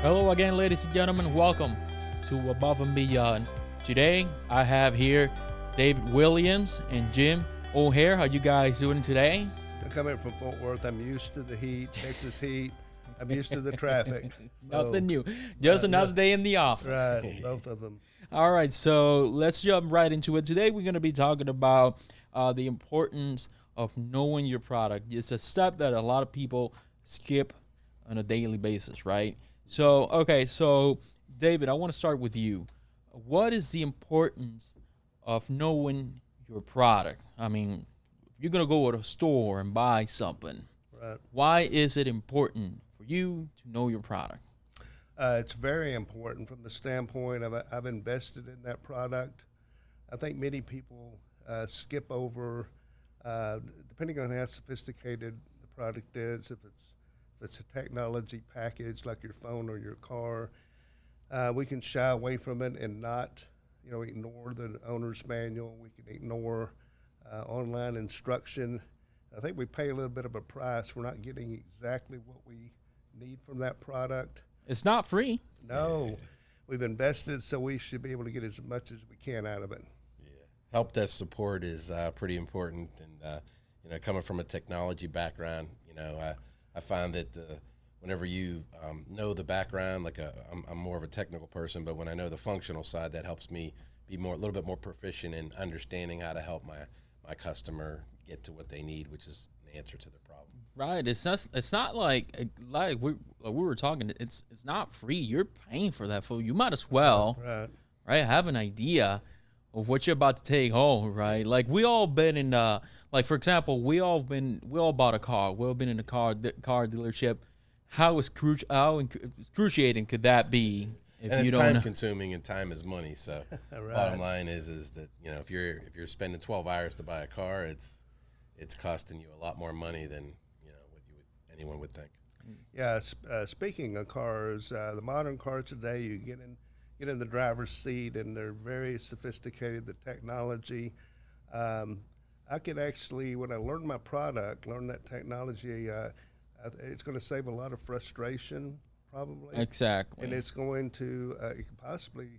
Hello again, ladies and gentlemen. Welcome to Above and Beyond. Today, I have here David Williams and Jim O'Hare. How you guys doing today? I'm coming from Fort Worth. I'm used to the heat, Texas heat. I'm used to the traffic. Nothing new. Just another day in the office. Right, both of them. All right, so let's jump right into it. Today, we're going to be talking about the importance of knowing your product. It's a step that a lot of people skip on a daily basis, right? So David, I want to start with you. What is the importance of knowing your product? I mean, if you're going to go to a store and buy something, Right. why is it important for you to know your product? It's very important from the standpoint of I've invested in that product. I think many people skip over, depending on how sophisticated the product is, if it's a technology package like your phone or your car, we can shy away from it and not, ignore the owner's manual. We can ignore online instruction. I think we pay a little bit of a price. We're not getting exactly what we need from that product. It's not free. No, we've invested, so we should be able to get as much as we can out of it. Yeah, help desk support is pretty important, and coming from a technology background, I find that whenever you know the background, I'm more of a technical person, but when I know the functional side, that helps me be a little bit more proficient in understanding how to help my customer get to what they need, which is an answer to the problem. Right. It's not like we were talking. It's not free. You're paying for that food. You might as well, right, have an idea of what you're about to take home, right? Like we all been in for example, we all bought a car. We all been in a car dealership. How excruciating could that be if And you it's don't time consuming, and time is money. So Right. bottom line is that if you're spending 12 hours to buy a car, it's costing you a lot more money than anyone would think. Yeah, speaking of cars, the modern cars today, you get in the driver's seat, and they're very sophisticated. The technology, I could actually, when I learn my product, learn that technology, it's going to save a lot of frustration, probably. exactly. And it's going to, it could possibly,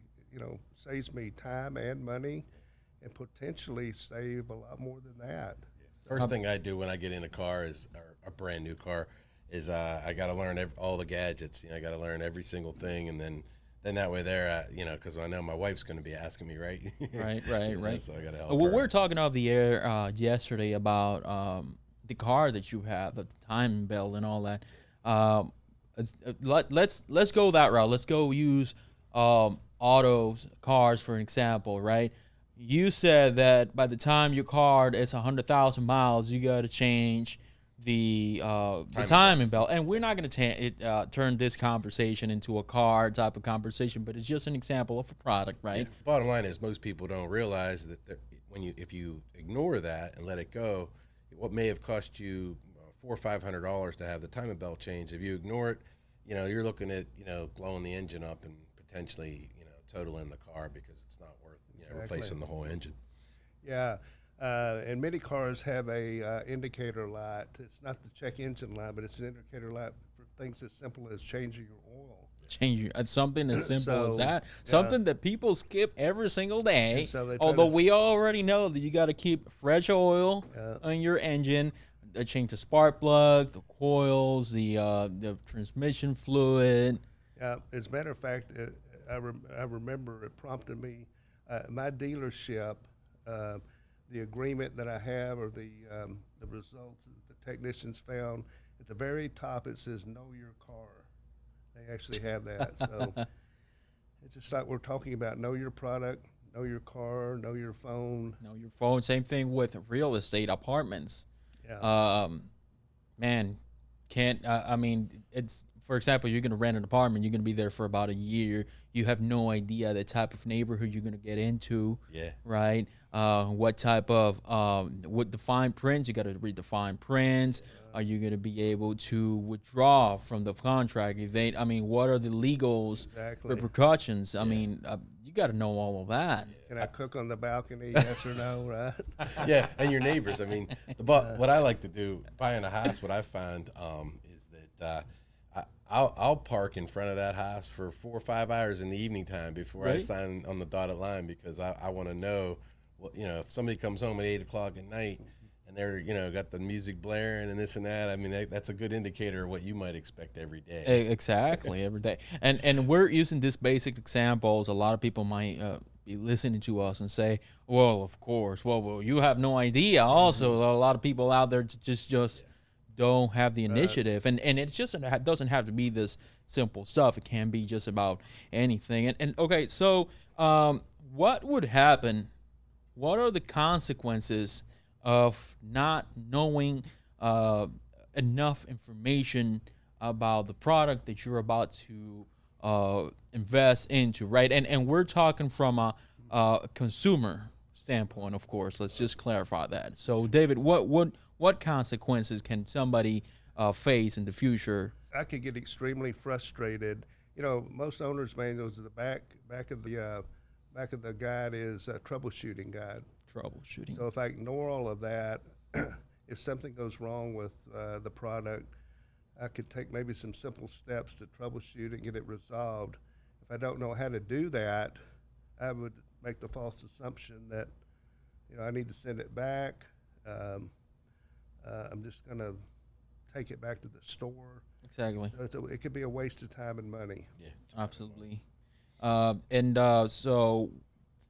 saves me time and money, and potentially save a lot more than that. First thing I do when I get in a car is, or a brand new car, is I got to learn all the gadgets. I got to learn every single thing, and then that way there, because I know my wife's going to be asking me, right? Right. So I got to help Well, her. we were talking off the air yesterday about the car that you have, the time belt and all that. Let's go that route. Let's go use autos, cars for an example, right? You said that by the time your car is 100,000 miles, you got to change the timing belt. And we're not going to turn this conversation into a car type of conversation, but it's just an example of a product, right? Yeah. Bottom line is most people don't realize that if you ignore that and let it go, what may have cost you $400 or $500 to have the timing belt changed, if you ignore it, you're looking at blowing the engine up and potentially totaling the car because it's not worth replacing the whole engine. Yeah, and many cars have a indicator light. It's not the check engine light, but it's an indicator light for things as simple as changing your oil. Change something as simple as So, that. yeah. Something that people skip every single day. And so they try Although to- we already know that you got to keep fresh oil Yeah. on your engine. Change the spark plug, the coils, the transmission fluid. Yeah, as a matter of fact, I remember it prompted me. My dealership, the agreement that I have, or the results that the technicians found, at the very top it says "Know Your Car." They actually have that. So it's just like we're talking about: know your product, know your car, know your phone. Know your phone. Same thing with real estate, apartments. Yeah, Man, can't. I mean, it's, for example, you're going to rent an apartment. You're going to be there for about a year. You have no idea the type of neighborhood you're going to get into. Yeah. Right. What type of what the fine prints? You got to read the fine prints. Are you going to be able to withdraw from the contract? What are the legals exactly. repercussions? You got to know all of that. Can I cook on the balcony? Yes or no? Right? Yeah, and your neighbors. What I like to do, buying a house, what I find is that I'll park in front of that house for 4 or 5 hours in the evening time before I Right. sign on the dotted line, because I want to know what, if somebody comes home at 8 o'clock at night and they're got the music blaring and this and that. I mean, that's a good indicator of what you might expect every day. Exactly, every day. And we're using these basic examples. A lot of people might be listening to us and say, "Well, of course. Well, you have no idea." Also, a lot of people out there just don't have the initiative, and it's just it doesn't have to be this simple stuff. It can be just about anything. And okay, so what would happen? What are the consequences of not knowing enough information about the product that you're about to invest into, right? And we're talking from a consumer standpoint, of course. Let's just clarify that. So, David, what consequences can somebody face in the future? I could get extremely frustrated. Most owners' manuals at the back of the guide is a troubleshooting guide. Troubleshooting. So if I ignore all of that, if something goes wrong with the product, I could take maybe some simple steps to troubleshoot it and get it resolved. If I don't know how to do that, I would make the false assumption that I need to send it back. I'm just going to take it back to the store. Exactly. So it could be a waste of time and money. Yeah, Absolutely. So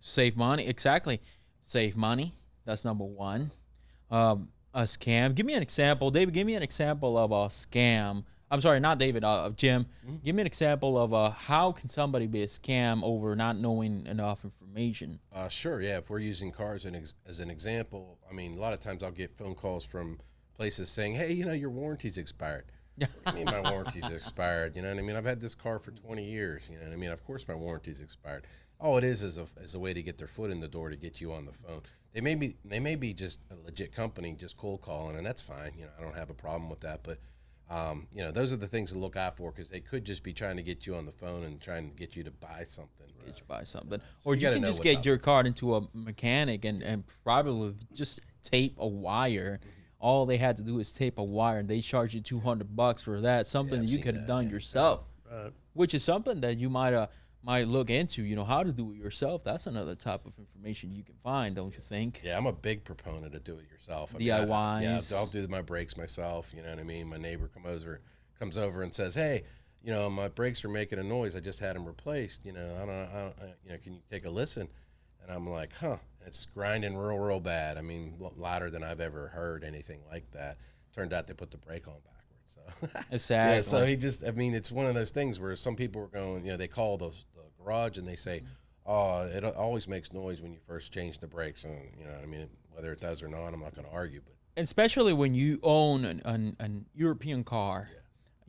save money. Exactly. Save money. That's number one. A scam. Give me an example. David, give me an example of a scam. I'm sorry, not David, Jim. Give me an example of how can somebody be a scam over not knowing enough information? Sure. Yeah. If we're using cars as an example, I mean, a lot of times I'll get phone calls from places saying, "Hey, your warranty's expired." What do you mean my warranty's expired? You know what I mean? I've had this car for 20 years. You know what I mean? Of course my warranty's expired. All it is a way to get their foot in the door to get you on the phone. They may be just a legit company, just cold calling, and that's fine. I don't have a problem with that. But those are the things to look out for, because they could just be trying to get you on the phone and trying to get you to buy something. Get you buy something, So or you you gotta can know just what's get up. your car into a mechanic and probably just tape a wire. All they had to do is tape a wire, and they charge you $200 for that. Something I've that you seen could have that, done yeah. yourself, Right. which is something that you might look into. How to do it yourself. That's another type of information you can find, don't you think? Yeah, I'm a big proponent of do it yourself. DIYs. Yeah, I'll do my brakes myself. You know what I mean? My neighbor comes over and says, "Hey, my brakes are making a noise. I just had them replaced. I don't, can you take a listen?" And I'm like, "Huh." It's grinding real bad. I mean, louder than I've ever heard anything like that. Turned out they put the brake on backwards. So Exactly. yeah, so it's one of those things where some people are going, they call the garage and they say, "Oh, it always makes noise when you first change the brakes." And I mean, whether it does or not, I'm not going to argue. But Especially when you own an European car.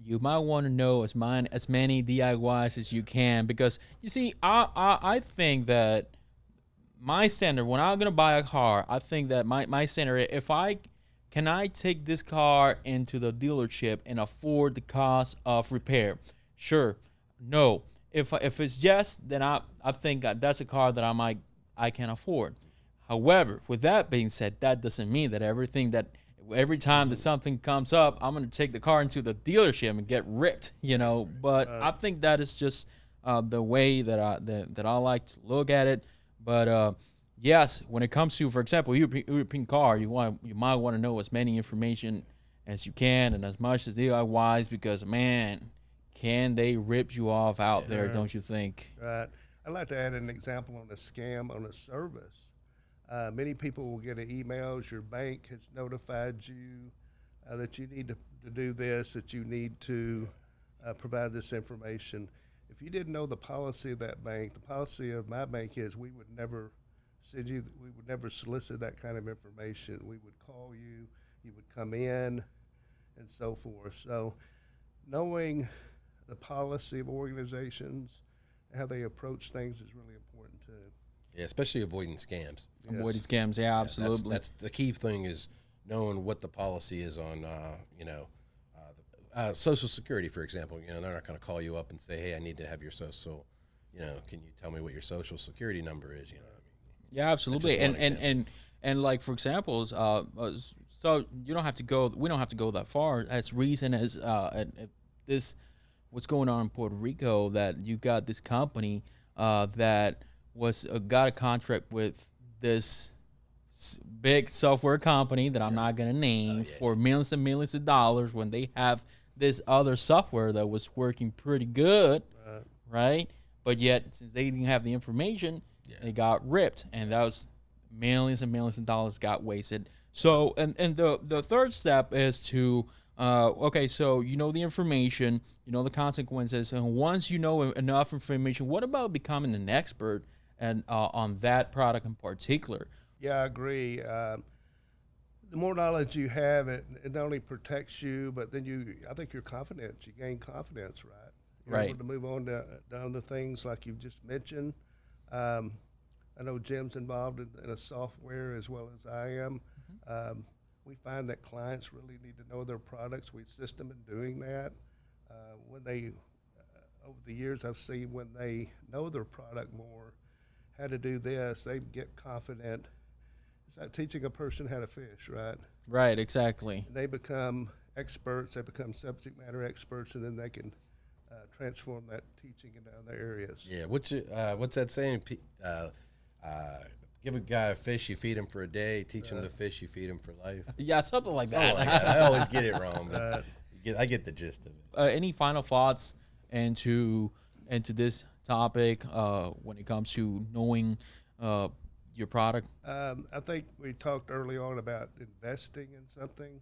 You might want to know as many DIYs as you can, because you see, I think that my standard when I'm gonna buy a car, I think that my standard, if I take this car into the dealership and afford the cost of repair, sure. No, if it's just, then I think that's a car that I can afford. However, with that being said, that doesn't mean that every time that something comes up, I'm going to take the car into the dealership and get ripped, But I think that is just the way that I like to look at it. But yes, when it comes to, for example, European car, you might want to know as many information as you can and as much as DIYs, because man, can they rip you off out there, don't you think? Right. I'd like to add an example on a scam on a service. Many people will get an emails. Your bank has notified you that you need to do this, that you need to provide this information. If you didn't know the policy of that bank, the policy of my bank is we would never solicit that kind of information. We would call you, you would come in, and so forth. So knowing the policy of organizations, how they approach things is really important too. yeah, especially avoiding scams. Avoiding scams, yeah, absolutely. That's the key thing, is knowing what the policy is on, Social Security, for example. They're not going to call you up and say, "Hey, I need to have your social. Can you tell me what your Social Security number is?" What I mean? Yeah, absolutely. That's just one And like, for example, so you don't have to go. We don't have to go that far. As recent as this what's going on in Puerto Rico, that you got this company that was got a contract with this big software company that I'm not gonna name for millions and millions of dollars, when they have this other software that was working pretty good, right? But yet, since they didn't have the information, they got ripped, and that was millions and millions of dollars got wasted. So, and the third step is to, okay, so you know the information, you know the consequences, and once you know enough information, what about becoming an expert and on that product in particular? Yeah, I agree. The more knowledge you have, it not only protects you, but then I think you're confident. You gain confidence, right? You're Right. able to move on to other things like you've just mentioned. I know Jim's involved in a software as well as I am. We find that clients really need to know their products. We assist them in doing that. When they, over the years, I've seen when they know their product more, how to do this, they get confident. It's like teaching a person how to fish, right? Right, exactly. And they become experts, they become subject matter experts, and then they can transform that teaching into other areas. Yeah, what's that saying? Give a guy a fish, you feed him for a day. Teach him to fish, you feed him for life. Yeah, something like Something that. like that. I always get it wrong, but I get the gist of it. Any final thoughts into this topic when it comes to knowing your product? I think we talked early on about investing in something,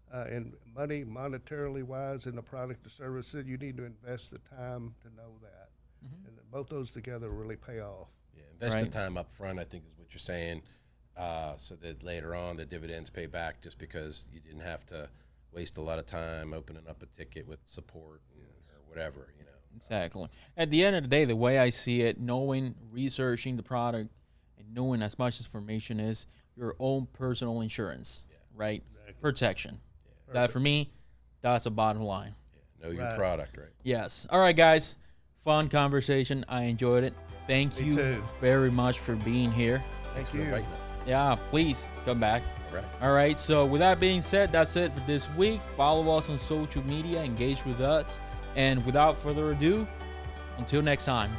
and money, monetarily wise, in a product or service. So you need to invest the time to know that, and then both those together really pay off. Yeah, invest the Right. time up front, I think is what you're saying, so that later on the dividends pay back, just because you didn't have to waste a lot of time opening up a ticket with support or whatever, you know. Exactly. At the end of the day, the way I see it, knowing, researching the product, and knowing as much information is your own personal insurance, right? Protection. That for me, that's a bottom line. Know your Right. product, right? Yes. All right, guys. Fun conversation. I enjoyed it. Thank Me you too. very much for being here. Thank For you. inviting us. Yeah, please come back. All right. All right. So with that being said, that's it for this week. Follow us on social media, engage with us, and without further ado, until next time.